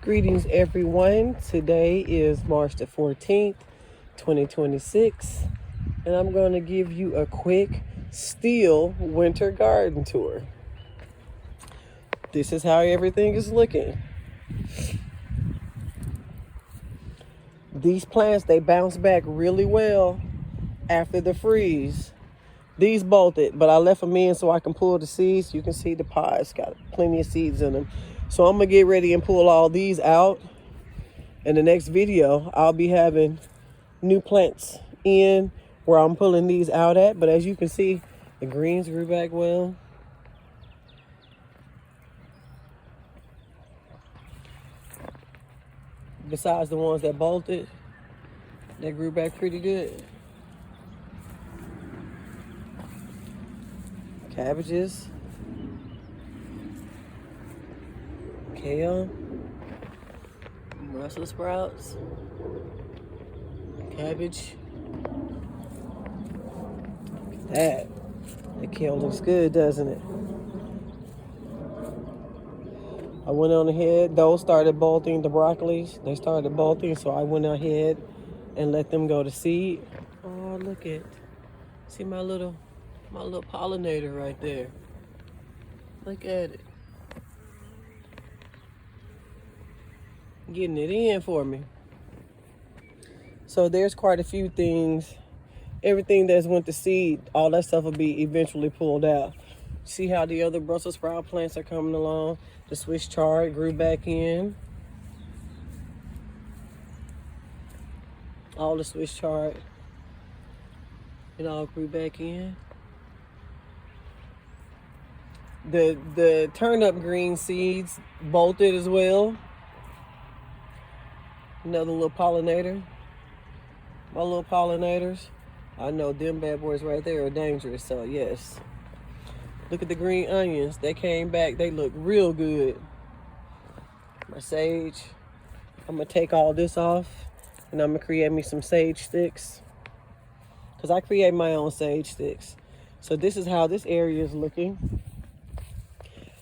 Greetings everyone. Today is March the 14th, 2026, and I'm going to give you a quick Stihl winter garden tour. This is how everything is looking. These plants, they bounce back really well after the freeze. These bolted, but I left them in so I can pull the seeds. You can see the pot's got plenty of seeds in them. So I'm gonna get ready and pull all these out. In the next video, I'll be having new plants in where I'm pulling these out at. But as you can see, the greens grew back well. Besides the ones that bolted, they grew back pretty good. Cabbages, kale, Brussels sprouts, cabbage. Look at that. The kale looks good, doesn't it? I went on ahead, those started bolting, the broccolis, they started bolting, so I went ahead and let them go to seed. Oh, look at, see my little pollinator right there. Look at it. Getting it in for me. So there's quite a few things. Everything that's went to seed, all that stuff will be eventually pulled out. See how the other Brussels sprout plants are coming along? The Swiss chard grew back in. All the Swiss chard, it all grew back in. The turnip green seeds bolted as well. Another little pollinator. My little pollinators. I know them bad boys right there are dangerous, so yes. Look at the green onions. They came back. They look real good. My sage. I'm going to take all this off, and I'm going to create me some sage sticks, because I create my own sage sticks. So this is how this area is looking.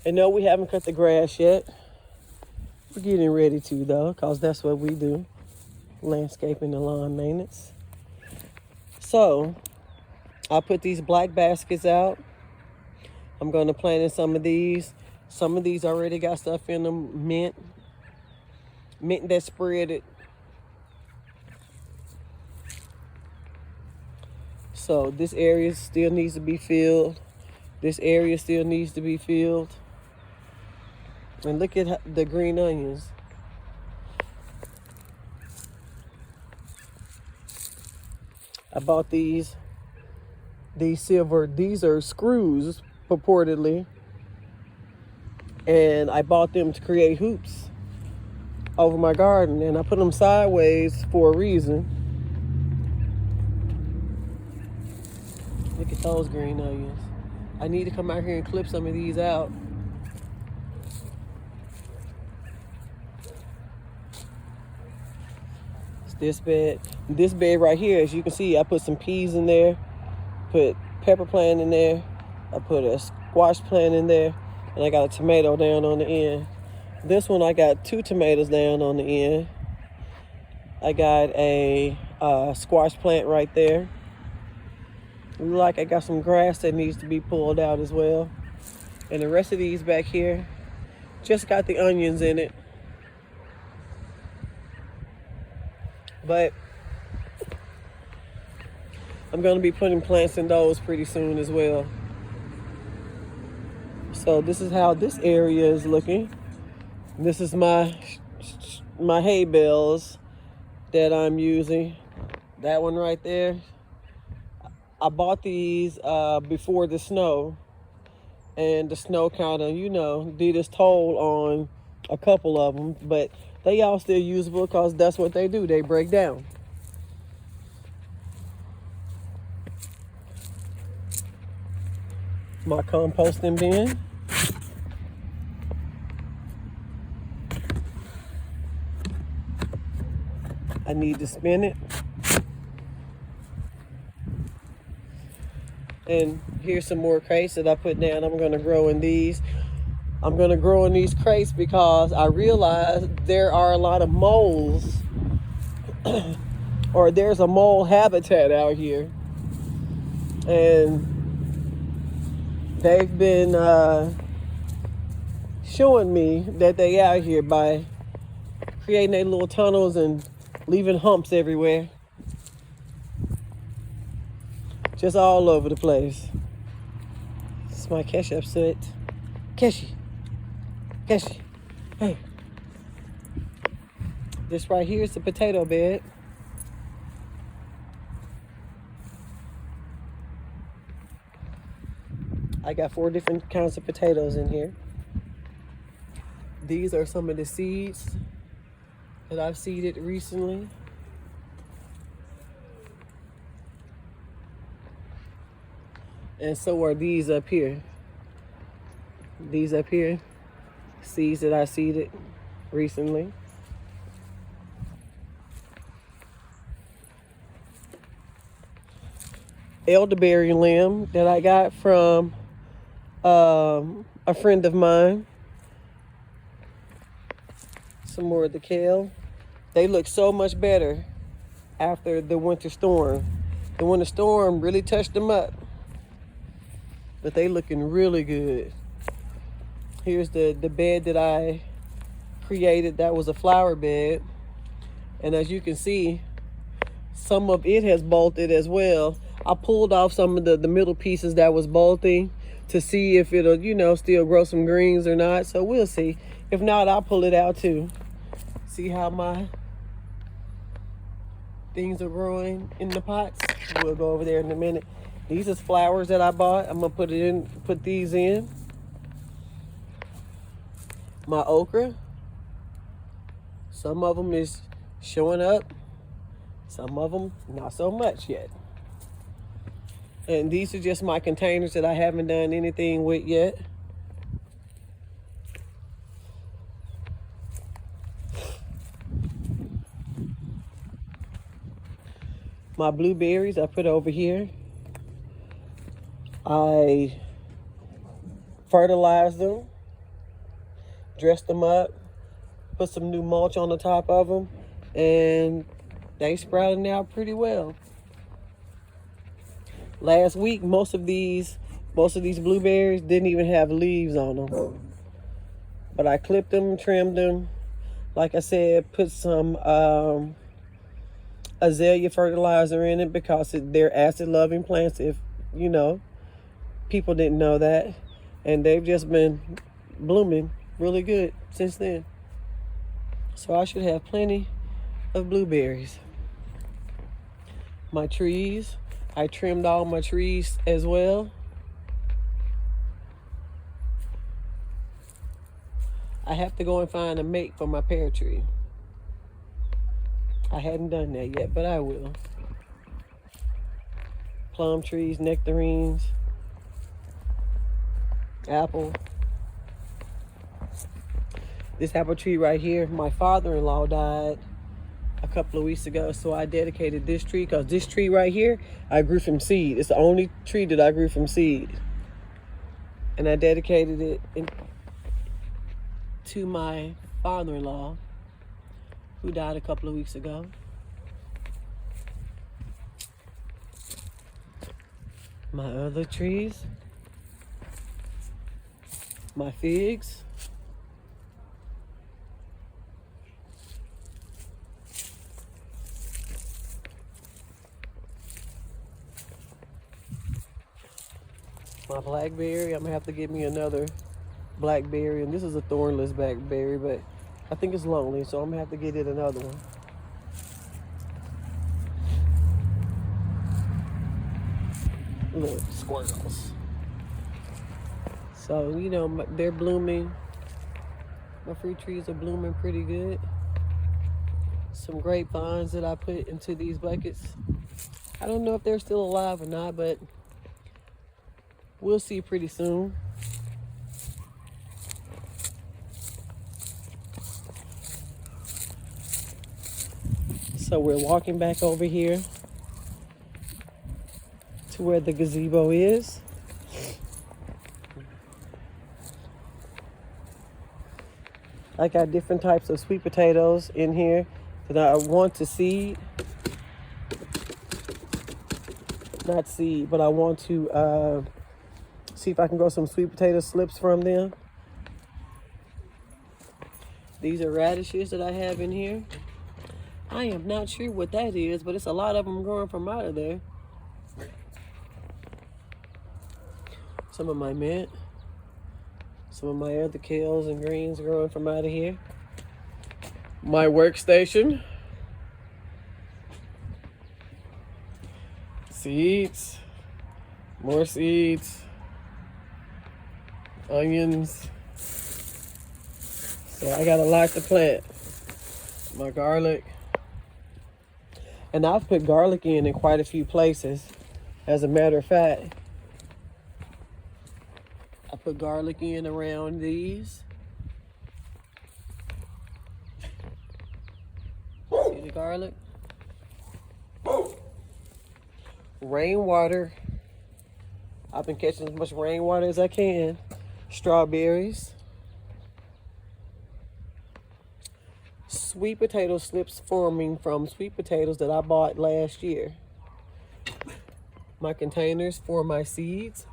And no, we haven't cut the grass yet. We're getting ready to, though, because that's what we do. Landscaping and lawn maintenance. So I put these black baskets out. I'm going to plant in some of these. Some of these already got stuff in them. Mint that spread it. So this area still needs to be filled. This area still needs to be filled. And look at the green onions. I bought these silver, these are screws purportedly. And I bought them to create hoops over my garden. And I put them sideways for a reason. Look at those green onions. I need to come out here and clip some of these out. This bed right here, as you can see, I put some peas in there, put pepper plant in there, I put a squash plant in there, and I got a tomato down on the end. This one, I got 2 tomatoes down on the end. I got a squash plant right there. Like I got some grass that needs to be pulled out as well. And the rest of these back here, just got the onions in it. But I'm going to be putting plants in those pretty soon as well. So this is how this area is looking. This is my hay bales that I'm using. That one right there. I bought these before the snow. And the snow kind of, did its toll on a couple of them. But they all still usable because that's what they do. They break down. My composting bin. I need to spin it. And here's some more crates that I put down. I'm going to grow in these. I'm gonna grow in these crates because I realized there are a lot of moles, or there's a mole habitat out here, and they've been showing me that they out here by creating their little tunnels and leaving humps everywhere, just all over the place. It's my Keshi upset. Keshi, hey. This right here is the potato bed. I got 4 different kinds of potatoes in here. These are some of the seeds that I've seeded recently. And so are these up here. These up here, seeds that I seeded recently. Elderberry limb that I got from a friend of mine. Some more of the kale. They look so much better after the winter storm. The winter storm really touched them up, but they looking really good. Here's the bed that I created. That was a flower bed, and as you can see, some of it has bolted as well. I pulled off some of the middle pieces that was bolting to see if it'll, you know, still grow some greens or not. So we'll see. If not, I'll pull it out too. See how my things are growing in the pots. We'll go over there in a minute. These is flowers that I bought. I'm gonna put these in. My okra. Some of them is showing up. Some of them not so much yet. And these are just my containers that I haven't done anything with yet. My blueberries I put over here. I fertilized them, dressed them up, put some new mulch on the top of them, and they sprouting out pretty well. Last week, most of these blueberries didn't even have leaves on them. But I clipped them, trimmed them. Like I said, put some azalea fertilizer in it because they're acid-loving plants, if you know. People didn't know that. And they've just been blooming really good since then. So I should have plenty of blueberries. My trees, I trimmed all my trees as well. I have to go and find a mate for my pear tree. I hadn't done that yet, but I will. Plum trees, nectarines, apple. This apple tree right here, my father-in-law died a couple of weeks ago, so I dedicated this tree because this tree right here, I grew from seed. It's the only tree that I grew from seed. And I dedicated it to my father-in-law who died a couple of weeks ago. My other trees, my figs. My blackberry, I'm gonna have to get me another blackberry, and this is a thornless blackberry, but I think it's lonely, so I'm gonna have to get it another one. Look, squirrels. So, you know, they're blooming. My fruit trees are blooming pretty good. Some grapevines that I put into these buckets. I don't know if they're still alive or not, but we'll see pretty soon. So we're walking back over here to where the gazebo is. I got different types of sweet potatoes in here that I want to seed. Not seed, but I want to see if I can grow some sweet potato slips from them. These are radishes that I have in here. I am not sure what that is, but it's a lot of them growing from out of there. Some of my mint. Some of my other kales and greens growing from out of here. My workstation. Seeds. More seeds. Onions. So I got a lot to plant. My garlic. And I've put garlic in quite a few places. As a matter of fact, I put garlic in around these. See the garlic? Rainwater. I've been catching as much rainwater as I can. Strawberries. Sweet potato slips forming from sweet potatoes that I bought last year. My containers for my seeds.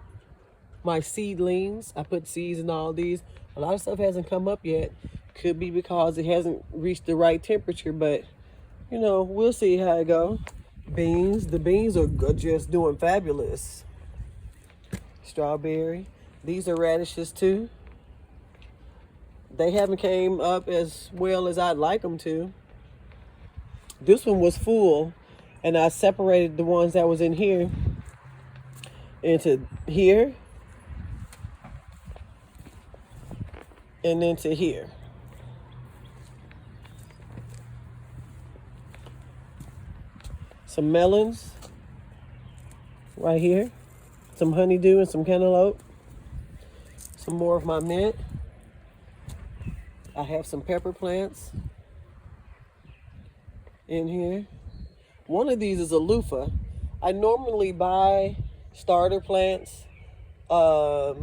My seedlings. I put seeds in all these. A lot of stuff hasn't come up yet. Could be because it hasn't reached the right temperature, but you know, we'll see how it goes. Beans. The beans are just doing fabulous. Strawberry. These are radishes too. They haven't came up as well as I'd like them to. This one was full, and I separated the ones that was in here into here and into here. Some melons right here. Some honeydew and some cantaloupe. Some more of my mint. I have some pepper plants in here. One of these is a loofah. I normally buy starter plants because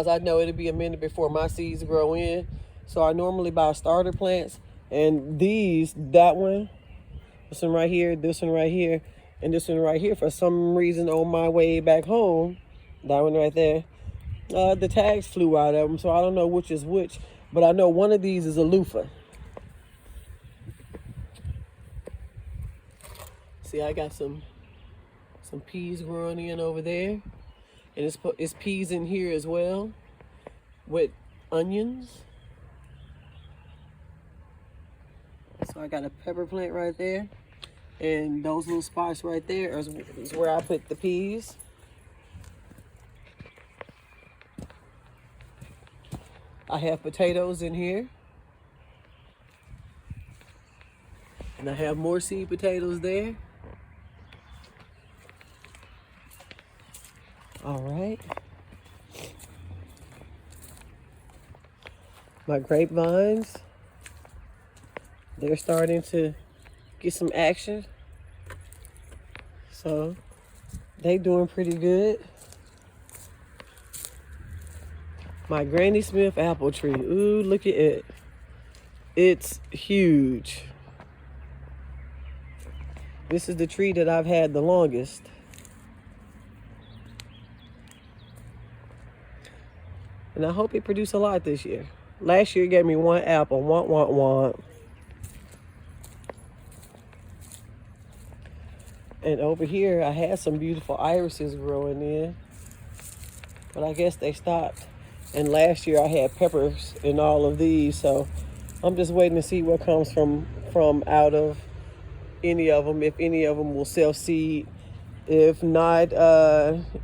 I know it'll be a minute before my seeds grow in. So I normally buy starter plants. And these, that one, this one right here, this one right here, and this one right here, for some reason on my way back home, that one right there, the tags flew out of them, so I don't know which is which. But I know one of these is a loofah. See, I got some peas growing in over there. And it's peas in here as well with onions. So I got a pepper plant right there. And those little spots right there is where I put the peas. I have potatoes in here. And I have more seed potatoes there. All right. My grapevines, they're starting to get some action. So they doing pretty good. My Granny Smith apple tree. Ooh, look at it. It's huge. This is the tree that I've had the longest. And I hope it produced a lot this year. Last year it gave me one apple. Want. And over here I had some beautiful irises growing in. But I guess they stopped. And last year I had peppers in all of these, so I'm just waiting to see what comes from out of any of them, if any of them will self-seed. If not,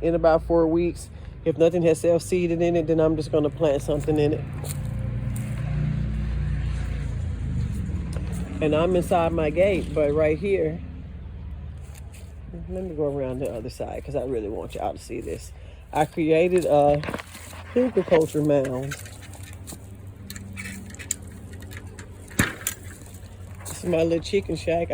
in about 4 weeks, if nothing has self-seeded in it, then I'm just going to plant something in it. And I'm inside my gate, but right here, let me go around the other side because I really want y'all to see this. I created a hugelkultur mound. This is my little chicken shack.